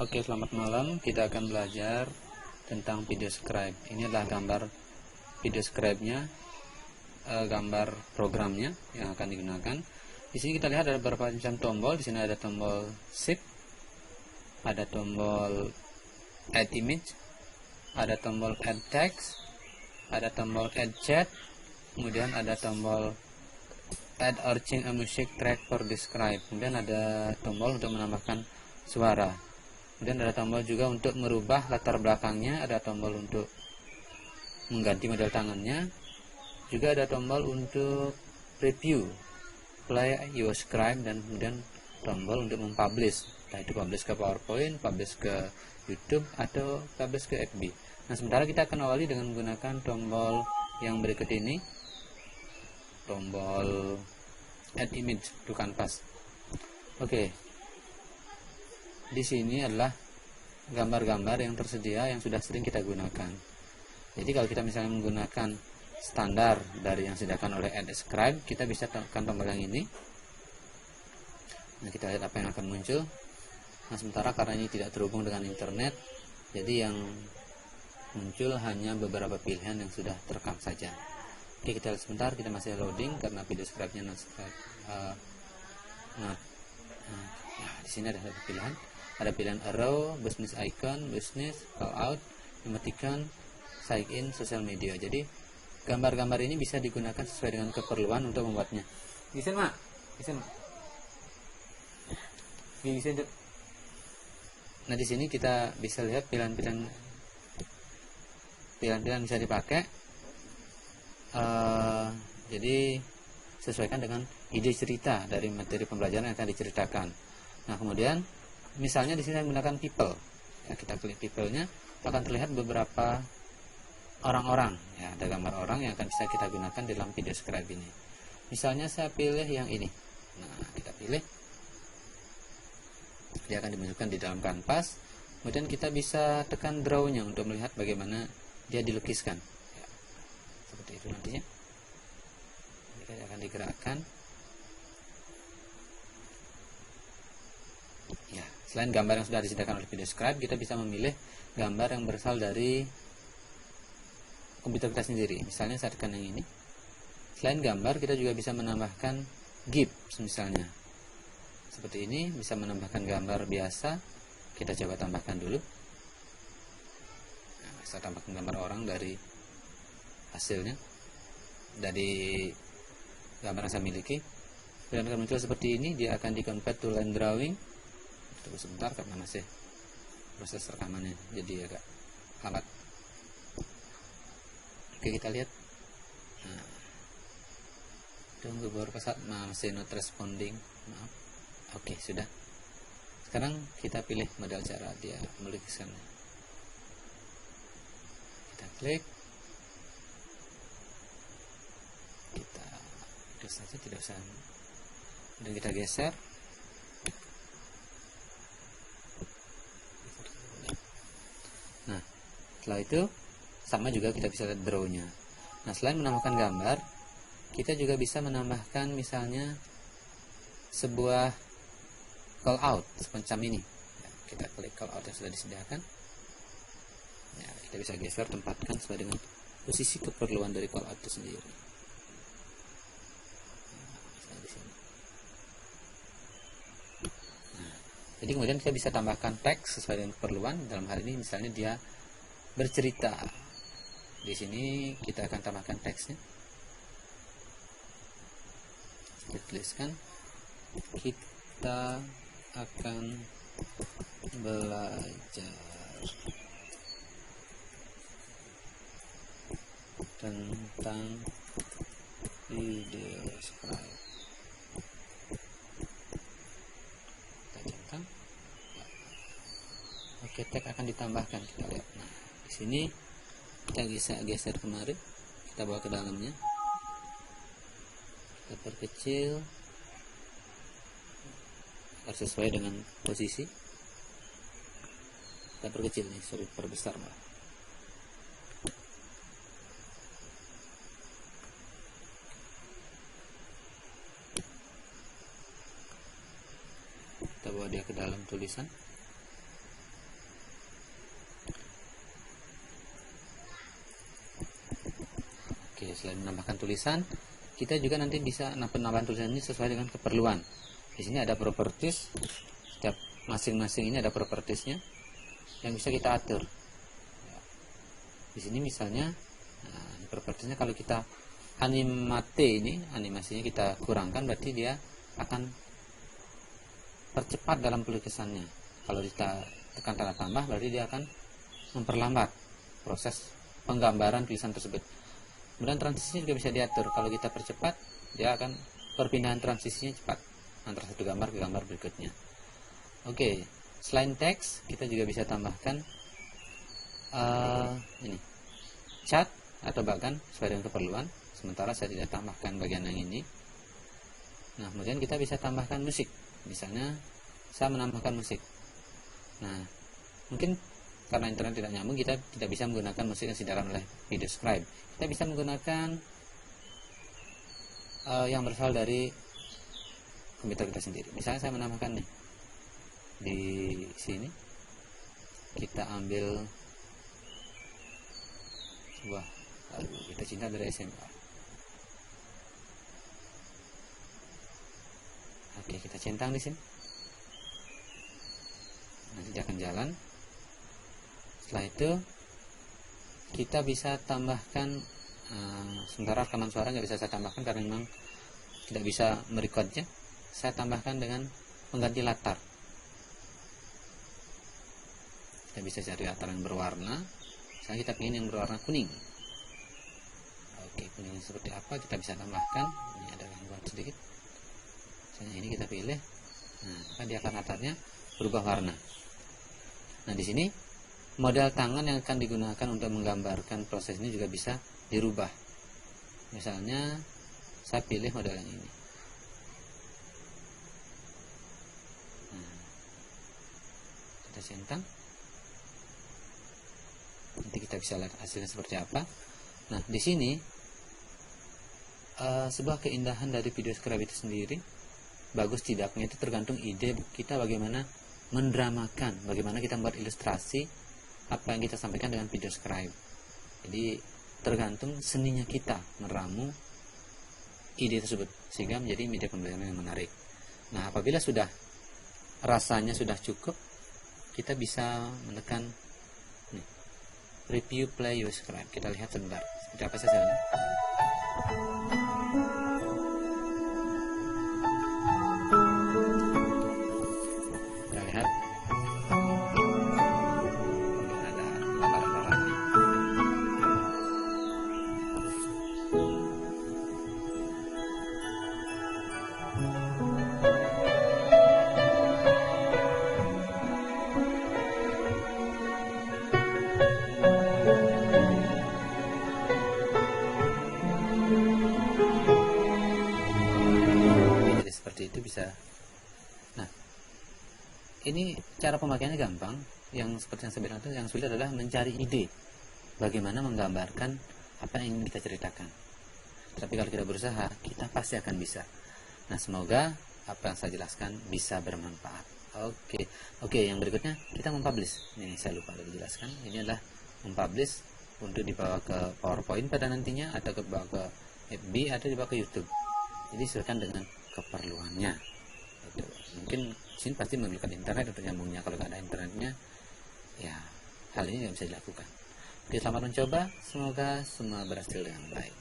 Oke, selamat malam. Kita akan belajar tentang video scribe. Ini adalah gambar video scribe-nya, gambar programnya yang akan digunakan. Di sini kita lihat ada beberapa macam tombol. Di sini ada tombol shift, ada tombol add image, ada tombol add text, ada tombol add chat, kemudian ada tombol add or change a music track for describe. Kemudian ada tombol untuk menambahkan suara. Kemudian ada tombol juga untuk merubah latar belakangnya, ada tombol untuk mengganti model tangannya, juga ada tombol untuk preview, play your scribe, dan kemudian tombol untuk mempublish, entah itu publish ke PowerPoint, publish ke YouTube, atau publish ke FB. Nah, sementara kita akan awali dengan menggunakan tombol yang berikut ini, tombol add image to canvas. Oke. Di sini adalah gambar-gambar yang tersedia yang sudah sering kita gunakan. Jadi kalau kita misalnya menggunakan standar dari yang disediakan oleh Add Scribe, kita bisa tekan tombol yang ini. Nah, kita lihat apa yang akan muncul. Nah, sementara karena ini tidak terhubung dengan internet, jadi yang muncul hanya beberapa pilihan yang sudah terekam saja. Oke, kita lihat sebentar, kita masih loading karena video scribe-nya di sini ada satu pilihan. Ada pilihan arrow, business icon, business, call out, emoticon, sign in, social media. Jadi gambar-gambar ini bisa digunakan sesuai dengan keperluan untuk membuatnya. Bisa mak? Bisa mak? Bisa. Nah, di sini kita bisa lihat pilihan-pilihan bisa dipakai. Jadi sesuaikan dengan ide cerita dari materi pembelajaran yang akan diceritakan. Nah, kemudian misalnya di sini saya menggunakan people, ya, kita klik people-nya, akan terlihat beberapa orang-orang, ya, ada gambar orang yang akan bisa kita gunakan dalam video scribe ini. Misalnya saya pilih yang ini. Nah, kita pilih, dia akan dimunculkan di dalam kanvas. Kemudian kita bisa tekan draw-nya untuk melihat bagaimana dia dilukiskan, ya, seperti itu nantinya. Ini akan digerakkan. Ya, selain gambar yang sudah disediakan oleh video scribe, kita bisa memilih gambar yang berasal dari komputer kita sendiri. Misalnya saya tekan yang ini. Selain gambar, kita juga bisa menambahkan GIF misalnya. Seperti ini, bisa menambahkan gambar biasa. Kita coba tambahkan dulu. Nah, saya tambahkan gambar orang dari hasilnya, dari gambar yang saya miliki. Dan akan muncul seperti ini. Dia akan di-convert to line drawing. Tunggu sebentar karena masih proses rekamannya, jadi agak lambat. Oke, kita lihat. Nah, tunggu beberapa saat, masih not responding, maaf. Oke, sudah. Sekarang kita pilih model cara dia melukiskannya. Kita klik, kita terus saja, tidak usah, dan kita geser. Nah, setelah itu sama juga kita bisa lihat draw-nya. Nah, selain menambahkan gambar, kita juga bisa menambahkan misalnya sebuah call out semacam ini. Ya, kita klik call out yang sudah disediakan. Ya, kita bisa geser, tempatkan sesuai dengan posisi keperluan dari call out itu sendiri. Nah, di sini. Jadi kemudian kita bisa tambahkan teks sesuai dengan keperluan. Dalam hal ini misalnya dia bercerita. Di sini kita akan tambahkan teksnya. Kita tuliskan, kita akan belajar tentang video scribe. Oke, tag akan ditambahkan, kita lihat. Nah, di sini kita bisa geser kemari, kita bawa ke dalamnya, kita perkecil agar sesuai dengan posisi. Kita perkecil nih, sorry, perbesar malah. Kita bawa dia ke dalam tulisan. tulisan, kita juga nanti bisa penambahan tulisan ini sesuai dengan keperluan. Di sini ada properties, setiap masing-masing ini ada propertiesnya yang bisa kita atur. Di sini misalnya, nah, propertiesnya kalau kita animate ini, animasinya kita kurangkan, berarti dia akan percepat dalam pelukisannya. Kalau kita tekan tanda tambah, berarti dia akan memperlambat proses penggambaran tulisan tersebut. Kemudian transisinya juga bisa diatur. Kalau kita percepat, dia akan perpindahan transisinya cepat antara satu gambar ke gambar berikutnya. Oke, selain teks, kita juga bisa tambahkan ini chat atau bahkan sesuai dengan keperluan. Sementara saya tidak tambahkan bagian yang ini. Nah, kemudian kita bisa tambahkan musik. Misalnya, saya menambahkan musik. Nah, mungkin karena internet tidak nyambung, kita tidak bisa menggunakan musik yang disediakan oleh Videoscribe. Kita bisa menggunakan yang berasal dari komputer kita sendiri. Misalnya saya menambahkan nih di sini, kita ambil sebuah lagu Kita Cinta dari SMA. Oke, kita centang di sini. Nanti dia akan jalan. Setelah itu kita bisa tambahkan, sementara rekaman suara nggak bisa saya tambahkan karena memang tidak bisa merekodnya. Saya tambahkan dengan mengganti latar. Kita bisa cari latar yang berwarna. Misalnya kita ingin yang berwarna kuning. Oke, kuning seperti apa kita bisa tambahkan. Ini ada gangguan sedikit. Misalnya ini kita pilih. Nah, maka dia akan latarnya berubah warna. Nah, di sini model tangan yang akan digunakan untuk menggambarkan proses ini juga bisa dirubah. Misalnya saya pilih model yang ini. Nah, kita centang. Nanti kita bisa lihat hasilnya seperti apa. Nah, di sini sebuah keindahan dari Videoscribe itu sendiri, bagus tidaknya itu tergantung ide kita bagaimana mendramakan, bagaimana kita membuat ilustrasi apa yang kita sampaikan dengan Videoscribe. Jadi tergantung seninya kita meramu ide tersebut sehingga menjadi media pembelajaran yang menarik. Nah, apabila sudah rasanya sudah cukup, kita bisa menekan nih, review play Videoscribe. Kita lihat sebentar seperti apa hasilnya. Seperti itu bisa. Nah, ini cara pemakaiannya gampang. Yang seperti yang saya bilang itu, yang sulit adalah mencari ide bagaimana menggambarkan apa yang ingin kita ceritakan. Tapi kalau kita berusaha, kita pasti akan bisa. Nah, semoga apa yang saya jelaskan bisa bermanfaat. Oke, yang berikutnya kita mempublish. Ini saya lupa dijelaskan. Ini adalah mempublish untuk dibawa ke PowerPoint pada nantinya, atau dibawa ke FB, atau dibawa ke YouTube. Jadi sesuaikan dengan keperluannya. Mungkin sini pasti memerlukan internet untuk nyambungnya. Kalau nggak ada internetnya, ya hal ini nggak bisa dilakukan. Oke, selamat mencoba. Semoga semua berhasil dengan baik.